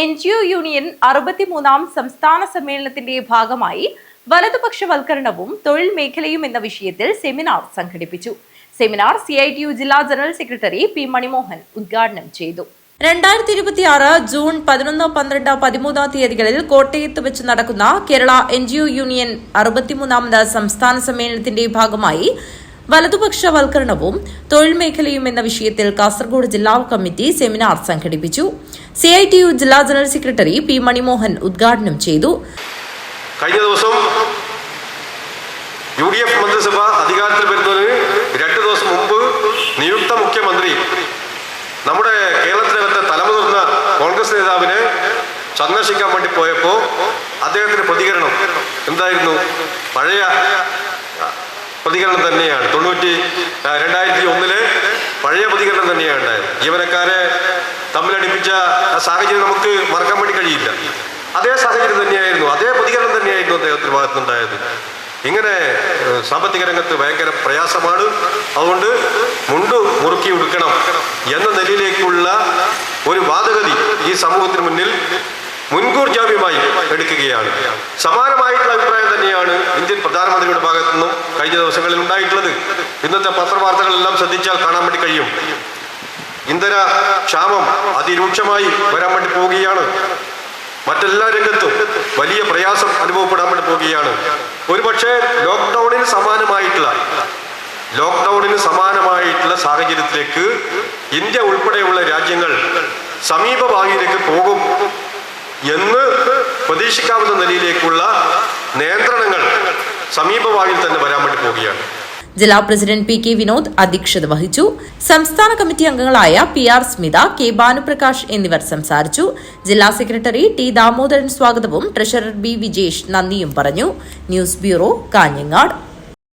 NGO union 63-ാം സംസ്ഥാന സമ്മേളനത്തിന്റെ ഭാഗമായി വലതുപക്ഷവൽക്കരണവും തൊഴിൽ മേഖലയും എന്ന വിഷയത്തിൽ സെമിനാർ സംഘടിപ്പിച്ചു. സെമിനാർ CITU ജില്ലാ ജനറൽ സെക്രട്ടറി P. മണിമോഹൻ ഉദ്ഘാടനം ചെയ്തു. 2026 ജൂൺ 11, 12, 13 തീയതികളിൽ കോട്ടയത്ത് വെച്ച് നടക്കുന്ന കേരള NGO യൂണിയൻ 63-ാമത് സംസ്ഥാന സമ്മേളനത്തിന്റെ ഭാഗമായി വലതുപക്ഷവൽക്കരണവും തൊഴിൽ മേഖലയും എന്ന വിഷയത്തിൽ കാസർഗോഡ് ജില്ലാ കമ്മിറ്റി സെമിനാർ സംഘടിപ്പിച്ചു. CITU ജില്ലാ ജനറൽ സെക്രട്ടറി P. മണിമോഹൻ ഉദ്ഘാടനം ചെയ്തു. കഴിഞ്ഞ ദിവസം UDF മന്ത്രിസഭ അധികാരത്തിൽ വരുന്നതിന് 2 ദിവസം മുമ്പ് നിയുക്ത മുഖ്യമന്ത്രി നമ്മുടെ കേരളത്തിനകത്തെ തലമുതിർന്ന കോൺഗ്രസ് നേതാവിനെ സന്ദർശിക്കാൻ വേണ്ടി പോയപ്പോൾ അദ്ദേഹത്തിന്റെ പ്രതികരണം എന്തായിരുന്നു? പഴയ പ്രതികരണം തന്നെയാണ്. 2001 പഴയ പ്രതികരണം തന്നെയാണ് ഉണ്ടായത്. ജീവനക്കാരെ തമ്മിലടിപ്പിച്ച സാഹചര്യം നമുക്ക് മറക്കാൻ വേണ്ടി കഴിയില്ല. അതേ സാഹചര്യം തന്നെയായിരുന്നു, അതേ പ്രതികരണം തന്നെയായിരുന്നു അദ്ദേഹത്തിന്റെ ഭാഗത്തുനിന്നുണ്ടായത്. ഇങ്ങനെ സാമ്പത്തിക രംഗത്ത് ഭയങ്കര പ്രയാസമാണ്, അതുകൊണ്ട് മുണ്ടു മുറുക്കി ഉടുക്കണം എന്ന നിലയിലേക്കുള്ള ഒരു വാദഗതി ഈ സമൂഹത്തിന് മുന്നിൽ മുൻകൂർ ജാമ്യമായി എടുക്കുകയാണ്. സമാനമായിട്ടുള്ള അഭിപ്രായം തന്നെയാണ് ഇന്ത്യൻ പ്രധാനമന്ത്രിയുടെ ഭാഗത്തു നിന്നും കഴിഞ്ഞ ദിവസങ്ങളിൽ ഉണ്ടായിട്ടുള്ളത്. ഇന്നത്തെ പത്രവാർത്തകളെല്ലാം ശ്രദ്ധിച്ചാൽ കാണാൻ വേണ്ടി കഴിയും. ഇന്ധന ക്ഷാമം അതിരൂക്ഷമായി വരാൻ വേണ്ടി പോവുകയാണ്. മറ്റെല്ലാ രംഗത്തും വലിയ പ്രയാസം അനുഭവപ്പെടാൻ വേണ്ടി പോവുകയാണ്. ഒരുപക്ഷെ ലോക്ക്ഡൌണിന് സമാനമായിട്ടുള്ള സാഹചര്യത്തിലേക്ക് ഇന്ത്യ ഉൾപ്പെടെയുള്ള രാജ്യങ്ങൾ സമീപഭാവിയിലേക്ക് പോകും എന്ന് പ്രതീക്ഷിക്കാവുന്ന നിലയിലേക്കുള്ള നിയന്ത്രണങ്ങൾ സമീപഭാവിയിൽ തന്നെ വരാൻ വേണ്ടി പോവുകയാണ്. ജില്ലാ പ്രസിഡന്റ് P. K. വിനോദ് അധ്യക്ഷത വഹിച്ചു. സംസ്ഥാന കമ്മിറ്റി അംഗങ്ങളായ PR സ്മിത, K. ഭാനുപ്രകാശ് എന്നിവർ സംസാരിച്ചു. ജില്ലാ സെക്രട്ടറി T. ദാമോദരൻ സ്വാഗതവും ട്രഷറർ B. വിജേഷ് നന്ദിയും പറഞ്ഞു. News bureau, Kanhangad.